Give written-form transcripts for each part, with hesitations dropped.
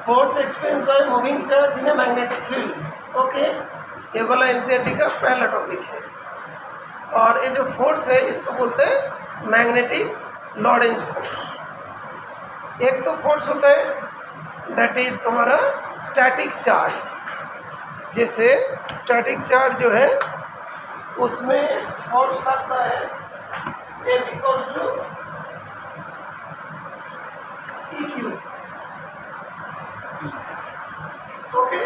Force experience by moving charge in a magnetic field. Okay, ये वाला NCERT का पहला टॉपिक है। और ये जो फोर्स है इसको बोलते हैं मैग्नेटिक लॉरेंज फोर्स। एक तो फोर्स होता है दैट इज तुम्हारा स्टैटिक चार्ज। जैसे स्टैटिक चार्ज जो है उसमें फोर्स लगता है F equals to EQ। Okay,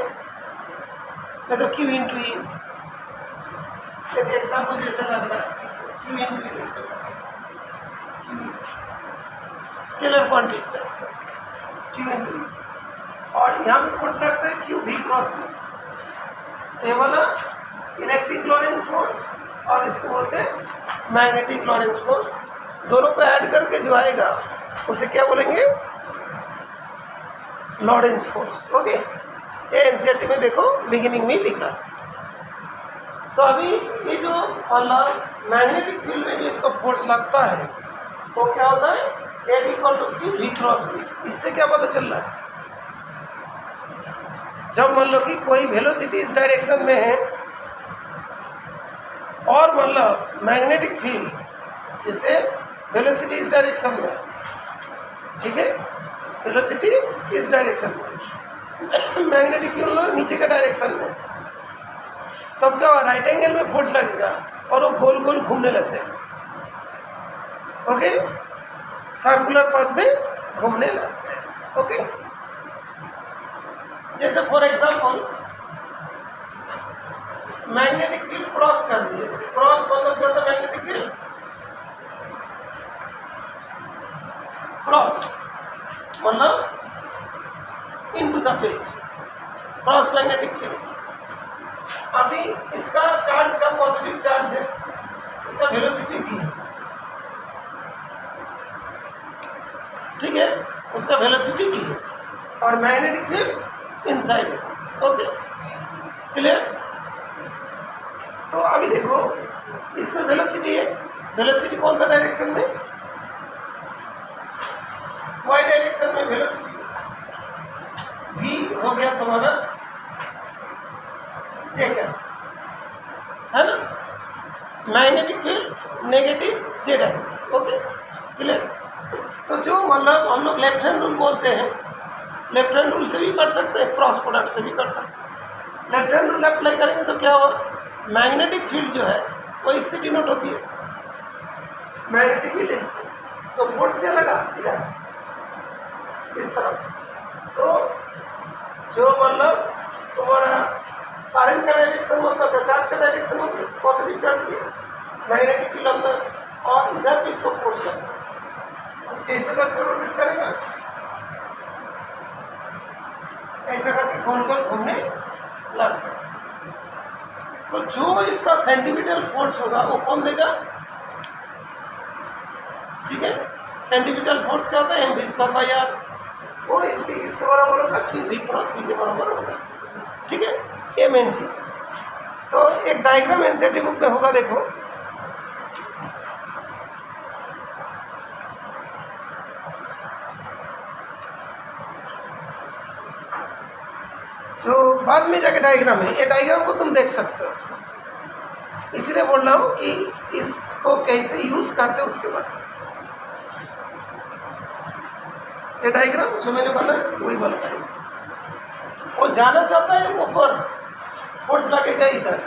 मैं तो Q इंटू E एग्जाम्पल जैसे लग रहा है Q into E scalar quantity Q into E, और यहाँ पे फोर्स लगता है Q V क्रॉस V। ये वाला इलेक्ट्रिक लॉरेंज फोर्स और इसको बोलते हैं मैग्नेटिक लॉरेंज फोर्स। दोनों को ऐड करके जो आएगा उसे क्या बोलेंगे, लॉरेंज फोर्स। ओके, ये एनसीईआरटी में देखो बिगिनिंग में लिखा। तो अभी ये जो मतलब मैग्नेटिक फील्ड में जो इसका फोर्स लगता है वो क्या होता है, F equal to Q V cross V। इससे क्या पता चल रहा है, जब मान लो कि कोई वेलोसिटी इस डायरेक्शन में है और मतलब मैग्नेटिक फील्ड जैसे वेलोसिटी इस डायरेक्शन में, ठीक है, वेलोसिटी इस डायरेक्शन में, मैग्नेटिक फील्ड नीचे के डायरेक्शन में, तब क्या राइट एंगल में फोर्स लगेगा और वो गोल गोल घूमने लगते हैं। ओके, सर्कुलर पाथ में घूमने लगते हैं। ओके, जैसे for example magnetic field cross कर दिए। क्रॉस मतलब क्या होता है, मैग्नेटिक फील्ड क्रॉस मतलब into the page, cross magnetic field. अभी इसका चार्ज का पॉजिटिव चार्ज है, इसका वेलोसिटी भी है, ठीक है, उसका वेलोसिटी भी है और मैग्नेटिक फील्ड इनसाइड है। Okay, clear. तो अभी देखो इसमें वेलोसिटी है, वेलोसिटी कौन सा डायरेक्शन में, वाई डायरेक्शन में वेलोसिटी v हो गया तुम्हारा जे क्या है ना, magnetic field negative Z axis. Okay, clear. तो जो मतलब हम लोग लेफ्ट हैंड रूल बोलते हैं, लेफ्ट हैंड रूल से भी कर सकते हैं, क्रॉस प्रोडक्ट से भी कर सकते हैं। लेफ्ट हैंड रूल अप्लाई करेंगे तो क्या हो, मैग्नेटिक फील्ड जो है वो इससे डिनोट होती है, मैग्नेटिक फील्ड इससे, तो फोर्स क्या लगा इधर इस तरफ। तो जो मतलब तुम्हारा करंट का डायरेक्शन होता था, चार्ज का डायरेक्शन होता है पॉजिटिव चार्ज की, मैग्नेटिक फील्ड अंदर, और इधर भी इसको फोर्स लगता है। कैसे करके रोटेट करेगा, ऐसा करके गोल गोल घूमने लगता है। तो जो इसका सेंटीमीटर फोर्स होगा वो कौन देगा, ठीक है, सेंटीमीटर फोर्स क्या होता है, mv²/r, वो इसके बराबर होगा Q V क्रॉस V के बराबर होगा। ठीक है, ये मेन चीज़ है। तो एक डायग्राम एनसीईआरटी बुक में होगा, देखो जो बाद में जाके डायग्राम है, ये डायग्राम को तुम देख सकते हो, इसलिए बोल रहा हूँ कि इसको कैसे यूज करते हो उसके बाद। ये डायग्राम जो मैंने बनाया वही बना है, वो जाना चाहता है ऊपर, फोर्स लगेगा इधर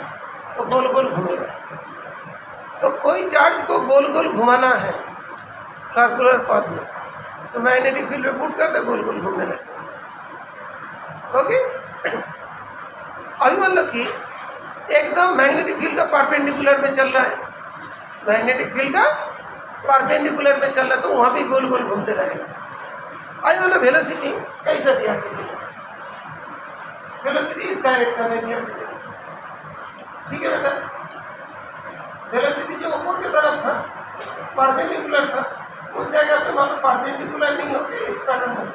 तो गोल गोल घूमेगा। तो कोई चार्ज को गोल गोल घुमाना है सर्कुलर पाथ में, तो मैग्नेटिक फील्ड में पुट कर दे, गोल गोल घूमने लगे। ओके, अभी मान लो कि एकदम मैग्नेटिक फील्ड का परपेंडिकुलर में चल रहा है, मैग्नेटिक फील्ड का परपेंडिकुलर में चल रहा है, तो वहाँ भी गोल गोल घूमते रहेगा। आई वाला वेलोसिटी कैसा दिया किसी ने, वेलोसिटी इस डायरेक्शन में दिया किसी ने, ठीक है बेटा। वेलोसिटी जो ऊपर की तरफ था परपेंडिकुलर था, उस जगह पे मान लो परपेंडिकुलर नहीं होके इस पैटर्न में,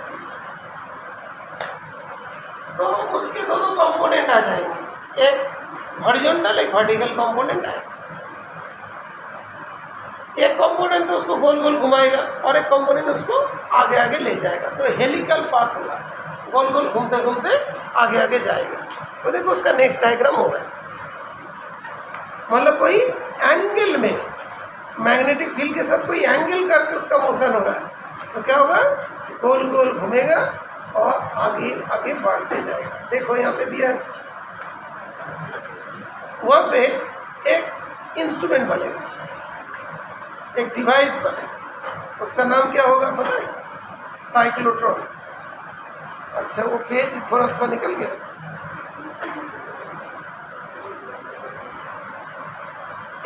तो उसके दोनों कंपोनेंट आ जाएंगे, एक हॉरिजॉन्टल एक वर्टिकल कंपोनेंट है। एक कंपोनेंट तो उसको गोल गोल घुमाएगा और एक कंपोनेंट उसको आगे आगे ले जाएगा, तो हेलिकल पाथ होगा, गोल गोल घूमते घूमते आगे आगे जाएगा। तो देखो उसका नेक्स्ट डायग्राम होगा, मतलब कोई एंगल में मैग्नेटिक फील्ड के साथ कोई एंगल करके उसका मोशन हो रहा है, तो क्या होगा, गोल गोल घूमेगा और आगे आगे बढ़ते जाएगा। देखो यहाँ पे दिया है, वहाँ से एक इंस्ट्रूमेंट बनेगा, एक डिवाइस बनेगा, उसका नाम क्या होगा पता है, साइक्लोट्रॉन। अच्छा वो पेज थोड़ा सा निकल गया,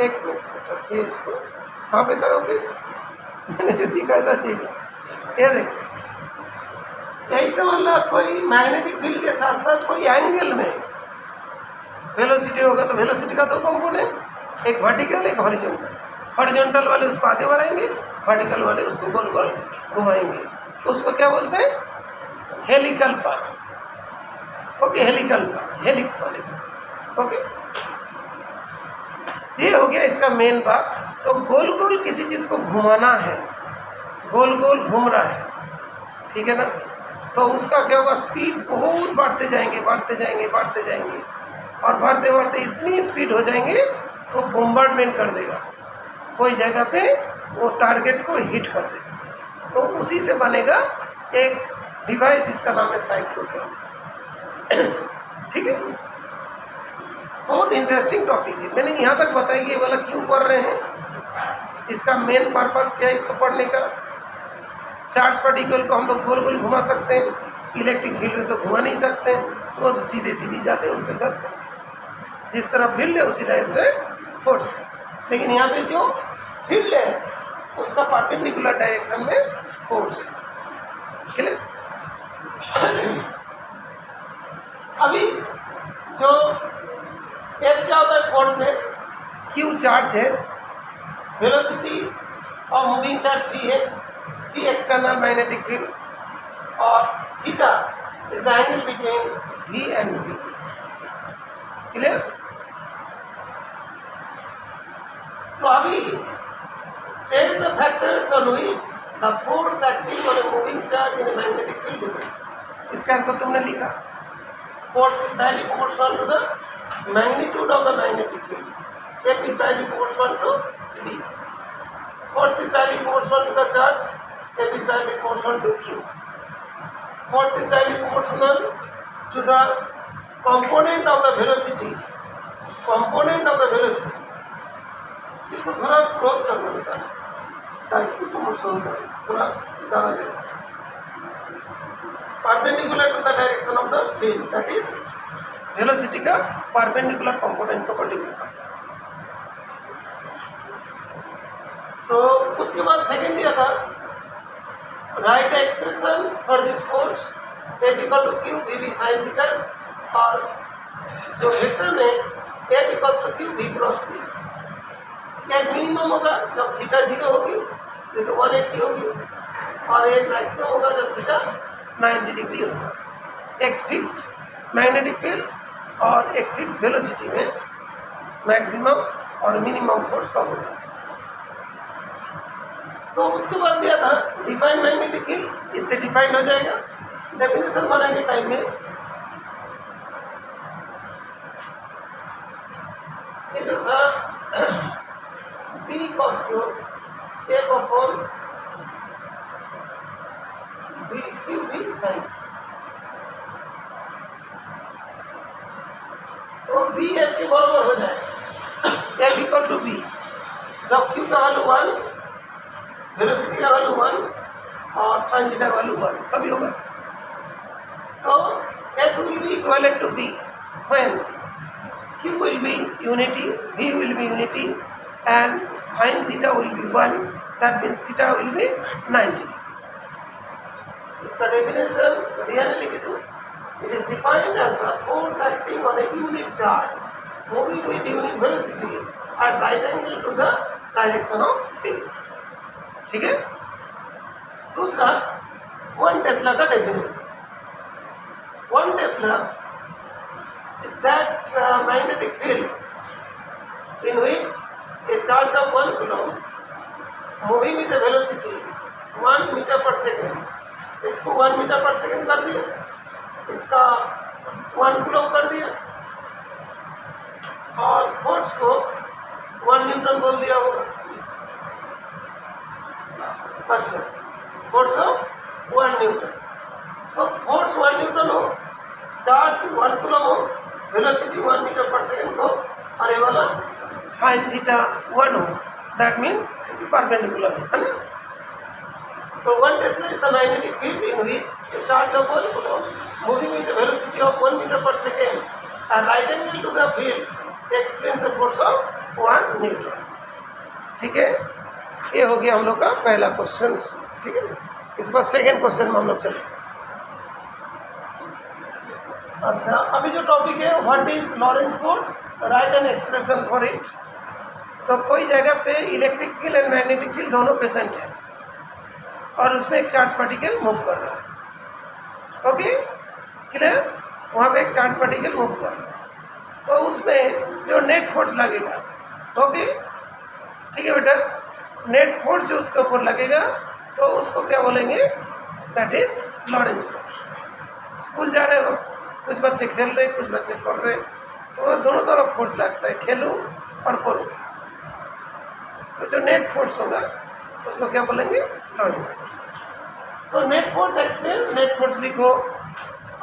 एक मिनट पेज को कहाँ पे तरह पेज मैंने जो दिखाया था चाहिए, ये देखो यही से मतलब कोई मैग्नेटिक फील्ड के साथ साथ कोई एंगल में वेलोसिटी होगा, तो वेलोसिटी का दो कंपोनेंट, एक वर्टिकल एक हॉरिजॉन्टल। हॉरिजॉन्टल वाले उसको आगे बढ़ाएंगे, वर्टिकल वाले उसको गोल गोल घुमाएंगे, उसको क्या बोलते हैं, helical path. Okay, helical path, helix बनेगा। ओके, ये हो गया इसका मेन पाथ। तो गोल गोल किसी चीज़ को घुमाना है, गोल गोल घूम रहा है, ठीक है ना, तो उसका क्या होगा, स्पीड बहुत बढ़ते जाएंगे बढ़ते जाएंगे बढ़ते जाएंगे, और बढ़ते बढ़ते इतनी स्पीड हो जाएंगे तो बॉम्बार्डमेंट कर देगा, कोई जगह पे वो टारगेट को हिट कर देगा। तो उसी से बनेगा एक डिवाइस, जिसका नाम है साइक्लोट्रॉन। ठीक है, बहुत इंटरेस्टिंग टॉपिक है। मैंने यहाँ तक बताया कि ये वाला क्यों पढ़ रहे हैं, इसका मेन पर्पस क्या है इसको पढ़ने का। चार्ज पार्टिकल को हम लोग गोल गोल घुमा सकते हैं, इलेक्ट्रिक फील्ड तो घुमा नहीं सकते, वो सीधे सीधे जाते हैं उसके साथ, जिस तरह फील्ड है उसी टाइप से फोर्स है। लेकिन यहाँ पे जो फील्ड है उसका परपेंडिकुलर डायरेक्शन में फोर्स है। क्लियर? अभी जो एफ क्या होता है, फोर्स है, क्यू चार्ज है, वेलोसिटी और मूविंग चार्ज भी है, पी एक्सटर्नल मैग्नेटिक फील्ड, और theta is the angle between V and V. Clear? तो अभी state the factors on which the force acting on a moving charge in a magnetic field depends. इसका answer तुमने लिखा, force is directly proportional to the magnitude of the magnetic field. F is directly proportional to V. Force is directly proportional to the charge. F is directly proportional to Q. Force is directly proportional to the component of the velocity. Component of the velocity. इसको थोड़ा cross करना होता है ताकि proportional का थोड़ा ज़्यादा दे। Perpendicular to the direction of the field, that is velocity का परपेंडिकुलर कंपोनेंट को पर्टिकुलर। तो उसके बाद सेकंड दिया था, write expression for this force F equal to Q V V sine theta, और जो वेक्टर में F equals to Q V cross V. क्या मिनिमम होगा जब थीटा 0 होगी, ये तो 180 होगी, और ये मैक्सिमम होगा जब थीटा 90 डिग्री होगा। एक्स फिक्स्ड मैग्नेटिक फील्ड और एक फिक्स वेलोसिटी में मैक्सिमम और मिनिमम फोर्स कब होगा। तो उसके बाद दिया था डिफाइन मैग्नेटिक फील्ड, इससे डिफाइन हो जाएगा। डेफिनेशन बनाने टाइम में ये जो था B equals to F upon B Q B sine, तो बी एफ के बराबर हो जाए एफ इक्वल टू बी, जब क्यू का वैल्यू 1, वेलोसिटी का वैल्यू 1 और साइन थीटा का वैल्यू 1, तभी होगा। तो F will be equal to B when Q will be unity, B will be unity and sine theta will be 1, that means theta will be 90। इसका definition real लिख दो। It is defined as the force acting on a unit charge moving with unit velocity at right angle to the direction of field. ठीक है? दूसरा 1 Tesla का definition. 1 Tesla is that magnetic field in which a charge of 1 coulomb moving with a velocity 1 meter per second, इसको 1 metre per second कर दिया, इसका 1 coulomb कर दिया और फोर्स को 1 न्यूटन बोल दिया होगा। अच्छा, फोर्स ऑफ 1 न्यूटन, तो फोर्स 1 न्यूटन हो, चार्ज 1 कूलम हो, वेलोसिटी 1 मीटर पर सेकेंड हो और ये वाला साइन थीटा 1 हो, दैट मीन्स परपेंडिकुलर है ना। तो 1 Tesla is the magnetic field in which the charge of 1 coulomb moving with the velocity of 1 meter per second and right angle to the field explains the force of 1 Newton. ठीक है, ये हो गया हम लोग का पहला क्वेश्चन। ठीक है, इस बार सेकेंड क्वेश्चन में हम लोग चले। अच्छा, अभी जो टॉपिक है what is Laurent force, right an expression for it. तो कोई जगह पे electric field and magnetic field दोनों प्रेजेंट है और उसमें एक चार्ज पार्टिकल मूव कर रहा है। ओके, क्लियर, वहाँ पे एक चार्ज पार्टिकल मूव कर रहा है, तो उसमें जो नेट फोर्स लगेगा, ओके ठीक है बेटा, नेट फोर्स जो उसके ऊपर लगेगा तो उसको क्या बोलेंगे, that is Laurent force. School जा रहे हो, कुछ बच्चे खेल रहे, कुछ बच्चे पढ़ रहे, तो दोनों तरफ फोर्स लगता है, खेलो और पढ़ो, तो जो नेट फोर्स होगा उसको क्या बोलेंगे, लॉरेंट फोर्स। तो net force express, net force लिखो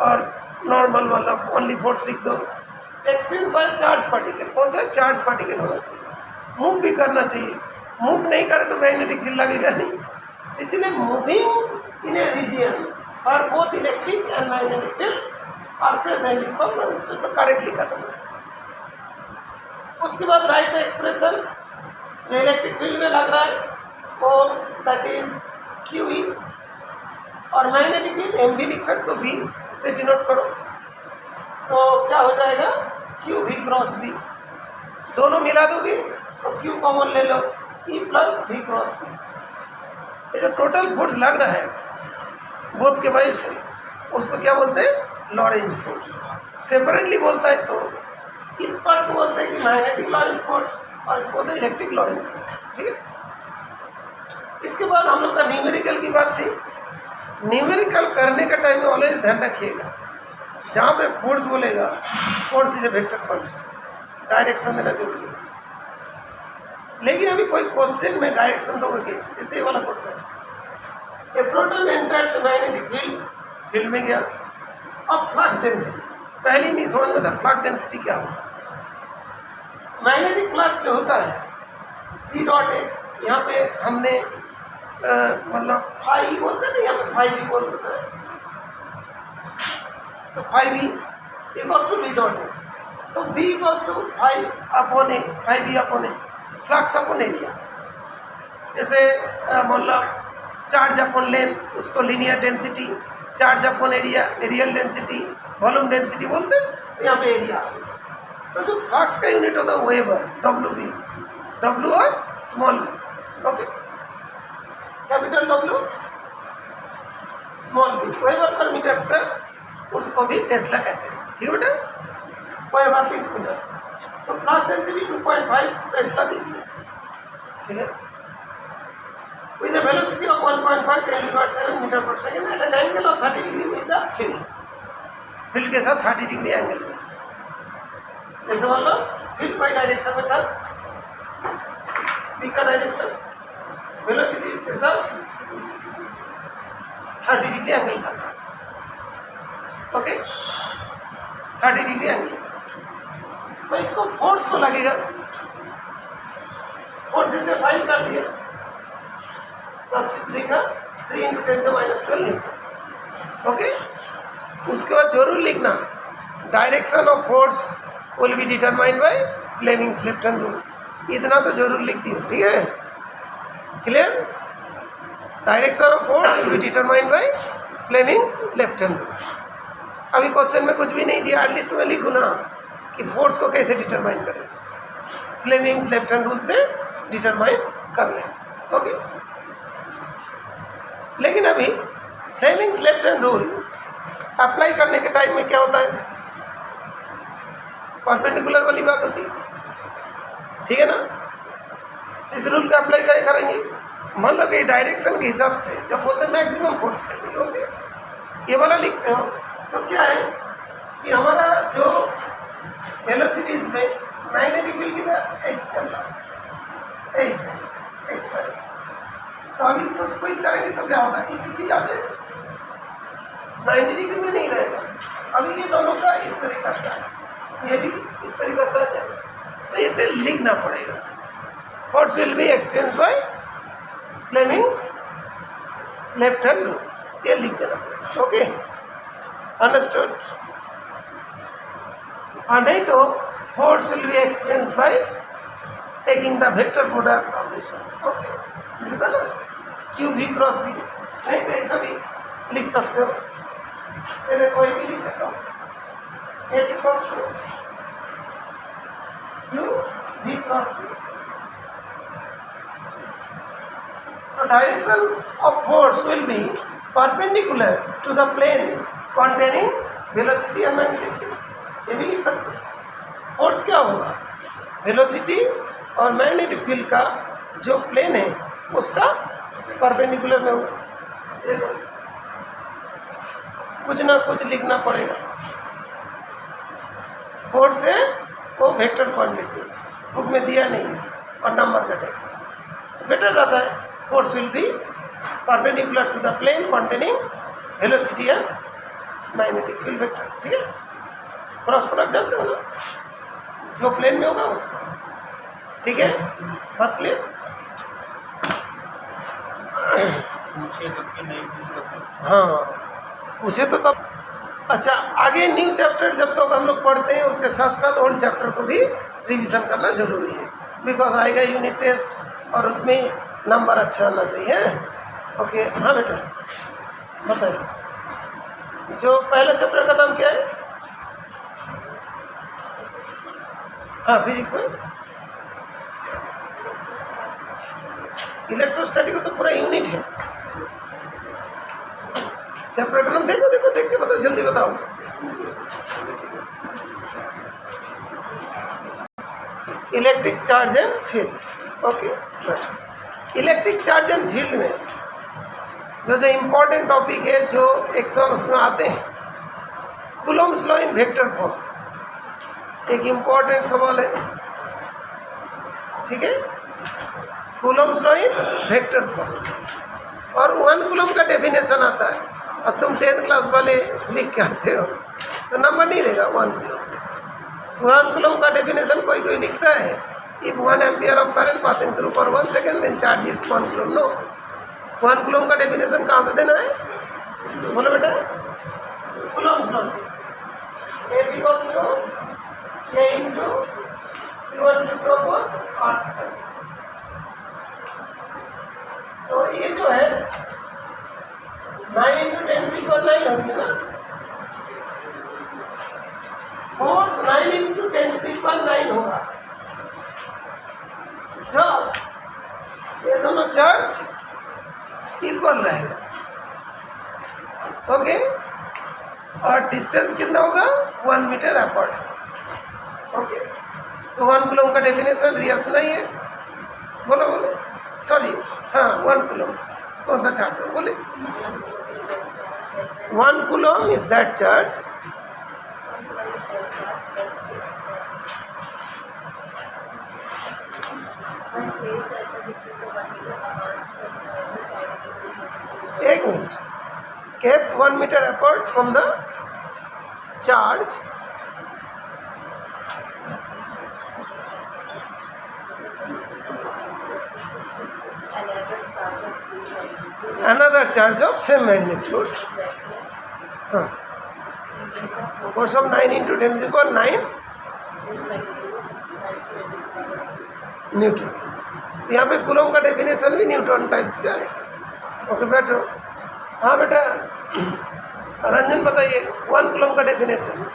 और नॉर्मल वाला ओनली फोर्स लिख दो। एक्सप्रेस बाय चार्ज पार्टिकल, कौन सा चार्ज पार्टिकल होना चाहिए, मूव भी करना चाहिए, मूव नहीं करे तो मैग्नेटिक फील्ड लगेगा नहीं, इसलिए मूविंग इन ए रीजियन और both electric and magnetic field और प्रेजेंट, इसको तो करेक्टली खत्म है। उसके बाद राइट द एक्सप्रेशन, जो इलेक्ट्रिक फील्ड में लग रहा है वो दैट इज क्यू ई, और मैग्नेटिक फील्ड एम भी लिख सकते हो, भी से डिनोट करो, तो क्या हो जाएगा, क्यू भी क्रॉस बी, दोनों मिला दोगे तो क्यू कॉमन ले लो, ई प्लस भी क्रॉस बी। ये जो टोटल फोर्स लग रहा है बोथ के वजह से, उसको क्या बोलते हैं, लॉरेंट फोर्स। सेपरेटली बोलता है तो इन पार्ट को बोलते हैं कि मैग्नेटिक लॉरेंट फोर्स और इसको बोलते हैं इलेक्ट्रिक लॉरेंट फोर्स। ठीक है, इसके बाद हम लोग का न्यूमेरिकल की बात थी। न्यूमेरिकल करने का टाइम में ऑलवेज ध्यान रखिएगा, जहाँ पे फोर्स बोलेगा, force is a vector quantity, direction देना जरूरी है। लेकिन अभी कोई क्वेश्चन में डायरेक्शन दोगे कैसे, जैसे ये वाला question, a proton enters magnetic field, field में गया, अब फ्लक्स डेंसिटी, पहले नहीं समझ में था फ्लक्स डेंसिटी क्या होता है। मैग्नेटिक फ्लक्स जो होता है ई डॉट है, यहाँ पे हमने मतलब फाई बोलते हैं ना, यहाँ पे फाई भी बोलते हैं, तो फाई भी इक्वल्स टू बी डॉट है, तो B equals to phi upon A, phi B upon A, flux upon area. जैसे मतलब चार्ज अपॉन लेंथ, उसको linear density, charge upon area areal density, volume density बोलते हैं, तो यहाँ पे एरिया। तो जो फ्लक्स का यूनिट होता है वेबर, डब्ल्यू बी, डब्ल्यू और small B, okay, capital W small B, weber per metre square, उसको भी टेस्ला कहते हैं। ठीक है बेटा, वेबर पर मीटर स्क्वायर, तो फ्लक्स डेंसिटी 2.5 टेस्ला दे दिया। ठीक है, with a velocity of 1.5 10^7 metre per second at an angle of 30 degree with the field, field के साथ 30 डिग्री एंगल में, जैसे मतलब फील्ड बाई डायरेक्शन में था, बी का डायरेक्शन, वेलोसिटी इसके साथ 30 डिग्री एंगल था, ओके 30 डिग्री एंगल, तो इसको फोर्स को लगेगा, फोर्स इसने फाइंड कर दिया, सब चीज लिखा 3 × 10⁻12 न्यूटन, ओके। उसके बाद जरूर लिखना direction of force will be determined by Fleming's left hand rule, इतना तो जरूर लिख दियो। ठीक है, clear, direction of force will be determined by Fleming's left hand rule. अभी क्वेश्चन में कुछ भी नहीं दिया, एटलीस्ट मैं लिखूँ ना कि फोर्स को कैसे डिटरमाइन करें, फ्लेमिंग्स लेफ्ट हैंड रूल से डिटरमाइन कर लें, ओके। लेकिन अभी Fleming's left hand rule apply करने के टाइम में क्या होता है, परपेंडिकुलर वाली बात होती है, ठीक है ना। इस रूल का अप्लाई क्या करेंगे, मान लो कि डायरेक्शन के हिसाब से जब बोलते हैं मैक्सिमम फोर्स करेंगे, ओके, ये वाला लिखते हो तो क्या है कि हमारा जो वेलोसिटीज में मैग्नेटिक फील्ड किधर ऐसे चल रहा है, ऐसे करेंगे। तो अभी इसको स्विच करेंगे तो क्या होगा, इसी आ जाएगा, 90 डिग्री में नहीं रहेगा। अभी ये दोनों का इस तरीका का है, ये भी इस तरीका से आ जाएगा, तो इसे लिखना पड़ेगा। Force will B experience by Fleming's left hand rule, ये लिख देना पड़ेगा। Okay, understood. और नहीं तो force will B experience by taking the vector product of this. Okay, समझा ना, क्यू भी क्रॉस भी, नहीं तो ऐसा भी लिख सकते हो, मैंने कोई भी लिख देता हूँ, at equals to Q B cross B. तो direction of force will be perpendicular to the plane containing velocity and magnetic field, ये भी लिख सकते हो। फोर्स क्या होगा, वेलोसिटी और मैग्नेटिक फील्ड का जो प्लेन है उसका परपेंडिकुलर में होगा। कुछ ना कुछ लिखना पड़ेगा। फोर्स है वो वेक्टर क्वांटिटी, बुक में दिया नहीं है और नंबर कटेगा, बेटर रहता है। Force will be perpendicular to the plane containing velocity and magnetic field vector. ठीक है, क्रॉस प्रोडक्ट जानते हो ना, जो प्लेन में होगा उसका। ठीक है, बात क्लियर। हाँ, उसे तो तब अच्छा, आगे न्यू चैप्टर जब तक हम लोग पढ़ते हैं उसके साथ साथ ओल्ड चैप्टर को भी रिवीजन करना जरूरी है, बिकॉज आएगा यूनिट टेस्ट और उसमें नंबर अच्छा आना चाहिए। ओके, हाँ बेटा बताइए, जो पहला चैप्टर का नाम क्या है? हाँ, फिजिक्स में इलेक्ट्रोस्टैटिक तो पूरा यूनिट है। चैप्टर का नाम देखो देखो, देख के बताओ, जल्दी बताओ। Electric charge and field. Okay, electric charge and field में जो इम्पोर्टेंट टॉपिक है, जो एक्शन उसमें आते हैं, Coulomb's law in vector form एक इम्पोर्टेंट सवाल है। ठीक है, Coulomb's law in vector form, और 1 कूलम का डेफिनेशन आता है, और तुम 10th क्लास वाले लिख के आते हो तो नंबर नहीं देगा। 1 कूलम का डेफिनेशन कोई कोई लिखता है, if 1 ampere of current passing through for 1 second then charge is 1 coulomb. No, 1 coulomb का डेफिनेशन कहाँ से देना है, बोलो बेटा। कूलम्स लॉ से F equals to K into Q1 Q2 पर R स्क्वायर। तो ये जो है 9 into 10 equal 9 होगी ना, फोर्स 9 into 10 equal 9 होगा। जब ये दोनों चार्ज इक्वल रहेगा, ओके, और डिस्टेंस कितना होगा, 1 मीटर अपार्ट। ओके, तो 1 कूलम का डेफिनेशन रिया सुनाइए, बोलो बोलो, सॉरी, हाँ 1 कूलम कौन सा चार्ज है, बोले। 1 कूलम इज दैट चार्ज एक minute, kept 1 meter apart from the charge another charge of same magnitude. Force of 9 into 10 is equal 9 Newton. यहाँ पे कूलम का डेफिनेशन भी न्यूटन टाइप से आए। ओके बैठो, हाँ बेटा रंजन बताइए 1 कूलम का डेफिनेशन।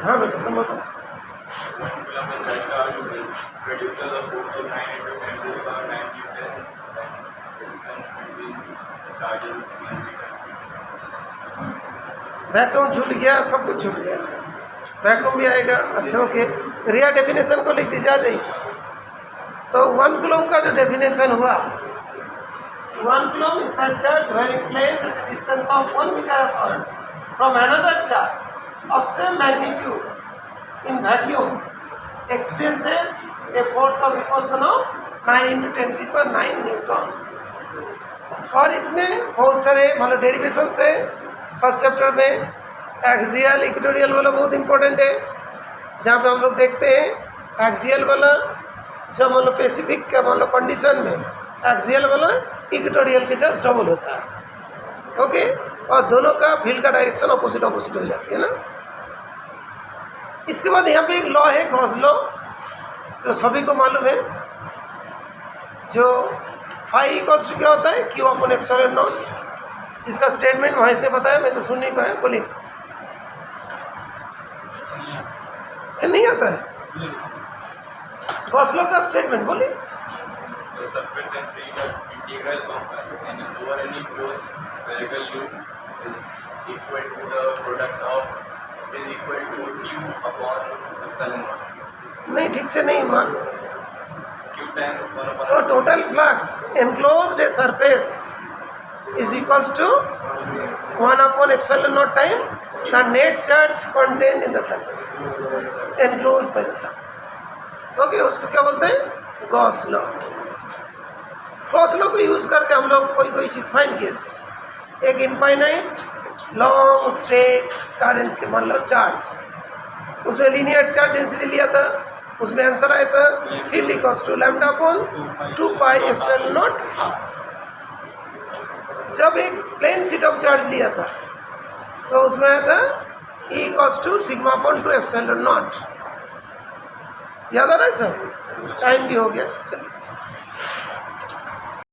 हाँ बेटा तुम बताओ। वैक्यूम छूट गया, सब कुछ छूट गया, वैक्यूम भी आएगा। अच्छा ओके, रिया डेफिनेशन को लिख दीजिए आ जाइए। तो 1 कूलम का जो डेफिनेशन हुआ, 1 coulomb is that charge when it place at the distance of 1 metre upon from another charge of same magnitude in vacuum experiences a force of repulsion of 9 × 10⁹ newton. और इसमें बहुत सारे मतलब डेरिवेशन से first chapter में axial equatorial वाला बहुत important है, जहाँ पे हम लोग देखते हैं एक्सियल वाला जो मतलब पैसिफिक का मतलब कंडीशन में एक्सियल वाला इक्वेटोरियल के जस्ट डबल होता है। ओके, और दोनों का फील्ड का डायरेक्शन अपोजिट हो जाती है ना। इसके बाद यहाँ पे एक लॉ है गॉस लॉ, जो सभी को मालूम है, जो फाई इक्वल्स टू क्या होता है क्यू अपॉन एप्सिलॉन नॉट, जिसका स्टेटमेंट वहाँ इसने बताया, मैं तो सुन नहीं पाया, बोलिए से नहीं आता है गॉस लॉ का स्टेटमेंट, बोलिए। नहीं ठीक से नहीं हुआ। तो total flux enclosed a surface is equals to 1/ε0 times the net charge contained in the surface enclosed by the surface. Okay, उसको क्या बोलते हैं गॉस लॉ। गॉस लॉ को यूज करके हम लोग कोई चीज़ फाइंड किए। एक इनफाइनाइट लॉन्ग स्ट्रेट करंट के मतलब चार्ज, उसमें लीनियर चार्ज डेंसिटी लिया था, उसमें आंसर आया था field equals to lambda upon 2πε0। जब एक प्लेन शीट ऑफ चार्ज लिया था तो उसमें आया था E equals to sigma upon 2ε0। याद आ रहा है सर? टाइम भी हो गया। चलिए।